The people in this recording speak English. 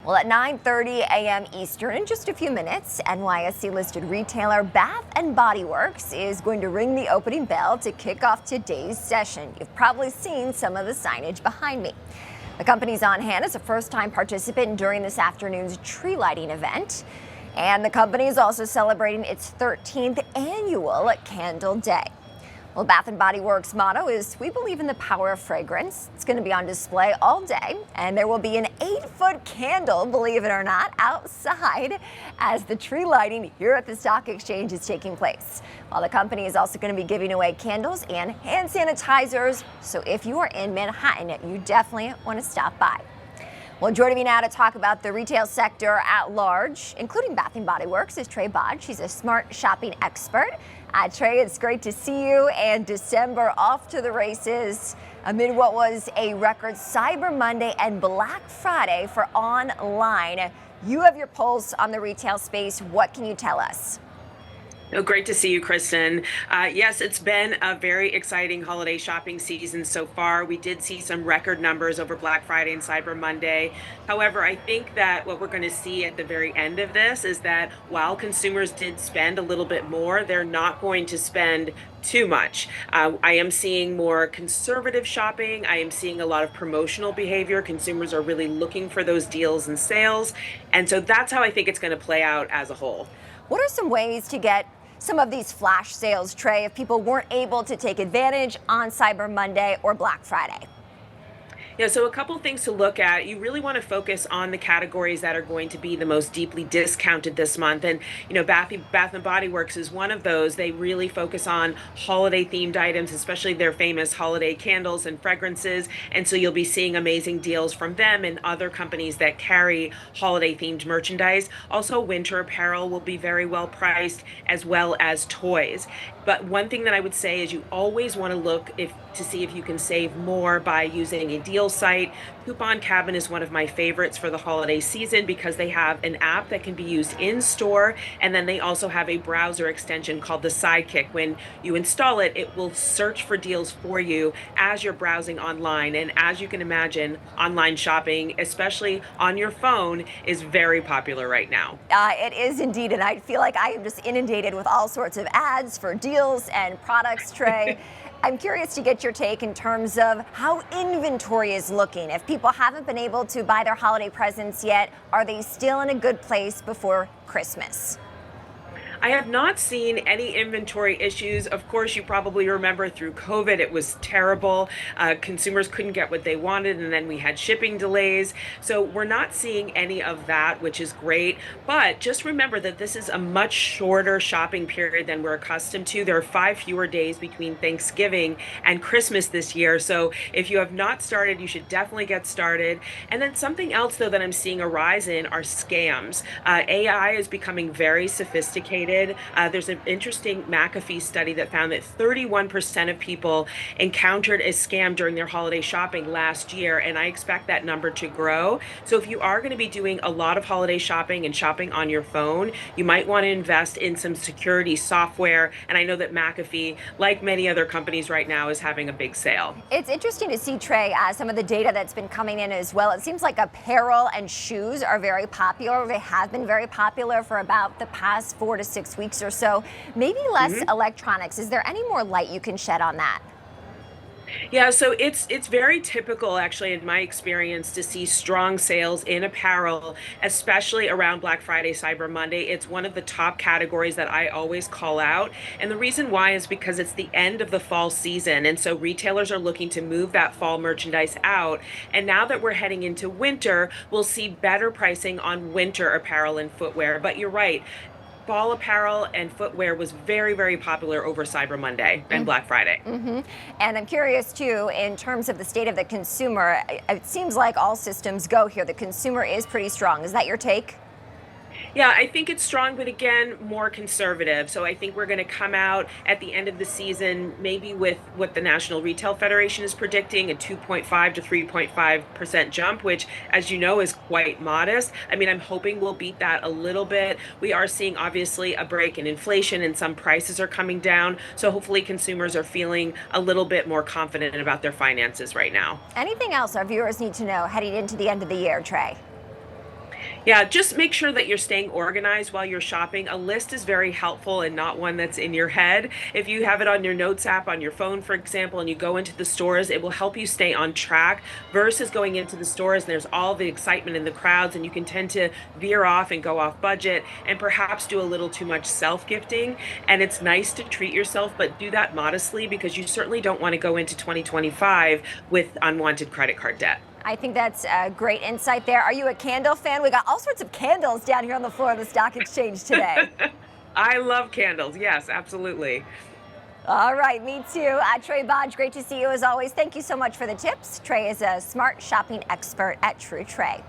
Well, at 9:30 a.m. Eastern, in just a few minutes, NYSE listed retailer Bath and Body Works is going to ring the opening bell to kick off today's session. You've probably seen some of the signage behind me. The company's on hand as a first-time participant during this afternoon's tree lighting event. And the company is also celebrating its 13th annual Candle Day. Well, Bath and Body Works' motto is, "We believe in the power of fragrance." It's going to be on display all day, and there will be an 8-foot candle, believe it or not, outside as the tree lighting here at the stock exchange is taking place. While the company is also going to be giving away candles and hand sanitizers, so if you are in Manhattan, you definitely want to stop by. Well, joining me now to talk about the retail sector at large, including Bath and Body Works, is Trae Bodge. She's a smart shopping expert. Trae, it's great to see you, and December off to the races amid what was a record Cyber Monday and Black Friday for online. You have your pulse on the retail space. What can you tell us? Oh, great to see you, Kristen. Yes, it's been a very exciting holiday shopping season so far. We did see some record numbers over Black Friday and Cyber Monday. However, I think that what we're going to see at the very end of this is that while consumers did spend a little bit more, they're not going to spend too much. I am seeing more conservative shopping. I am seeing a lot of promotional behavior. Consumers are really looking for those deals and sales. And so that's how I think it's going to play out as a whole. What are some ways to get some of these flash sales, Trae, if people weren't able to take advantage on Cyber Monday or Black Friday? Yeah, so a couple things to look at. You really want to focus on the categories that are going to be the most deeply discounted this month. And, Bath and Body Works is one of those. They really focus on holiday themed items, especially their famous holiday candles and fragrances. And so you'll be seeing amazing deals from them and other companies that carry holiday themed merchandise. Also, winter apparel will be very well priced, as well as toys. But one thing that I would say is you always want to look to see if you can save more by using a deal site. Coupon Cabin is one of my favorites for the holiday season because they have an app that can be used in store, and then they also have a browser extension called the Sidekick. When you install it, it will search for deals for you as you're browsing online. And as you can imagine, online shopping, especially on your phone, is very popular right now. It is indeed, and I feel like I am just inundated with all sorts of ads for deals and products, Trae. I'm curious to get your take in terms of how inventory is looking. If people haven't been able to buy their holiday presents yet, are they still in a good place before Christmas? I have not seen any inventory issues. Of course, you probably remember through COVID, it was terrible. Consumers couldn't get what they wanted, and then we had shipping delays. So we're not seeing any of that, which is great. But just remember that this is a much shorter shopping period than we're accustomed to. There are 5 fewer days between Thanksgiving and Christmas this year. So if you have not started, you should definitely get started. And then something else, though, that I'm seeing a rise in are scams. AI is becoming very sophisticated. There's an interesting McAfee study that found that 31% of people encountered a scam during their holiday shopping last year, and I expect that number to grow. So if you are going to be doing a lot of holiday shopping and shopping on your phone, you might want to invest in some security software. And I know that McAfee, like many other companies right now, is having a big sale. It's interesting to see, Trae, some of the data that's been coming in as well. It seems like apparel and shoes are very popular. They have been very popular for about the past 4 to 6 weeks or so, maybe less electronics. Is there any more light you can shed on that? Yeah, so it's very typical, actually, in my experience, to see strong sales in apparel, especially around Black Friday, Cyber Monday. It's one of the top categories that I always call out. And the reason why is because it's the end of the fall season. And so retailers are looking to move that fall merchandise out. And now that we're heading into winter, we'll see better pricing on winter apparel and footwear. But you're right. Fall apparel and footwear was very, very popular over Cyber Monday and Black Friday. And I'm curious, too, in terms of the state of the consumer, it seems like all systems go here. The consumer is pretty strong. Is that your take? Yeah, I think it's strong, but again, more conservative. So I think we're going to come out at the end of the season, maybe with what the National Retail Federation is predicting, a 2.5 to 3.5% jump, which, as you know, is quite modest. I mean, I'm hoping we'll beat that a little bit. We are seeing, obviously, a break in inflation and some prices are coming down. So hopefully consumers are feeling a little bit more confident about their finances right now. Anything else our viewers need to know heading into the end of the year, Trae? Yeah, just make sure that you're staying organized while you're shopping. A list is very helpful and not one that's in your head. If you have it on your notes app on your phone, for example, and you go into the stores, it will help you stay on track versus going into the stores and there's all the excitement in the crowds and you can tend to veer off and go off budget and perhaps do a little too much self-gifting. And it's nice to treat yourself, but do that modestly because you certainly don't want to go into 2025 with unwanted credit card debt. I think that's a great insight there. Are you a candle fan? We got all sorts of candles down here on the floor of the stock exchange today. I love candles. Yes, absolutely. All right, me too. Trae Bodge, great to see you as always. Thank you so much for the tips. Trae is a smart shopping expert at TrueTrae.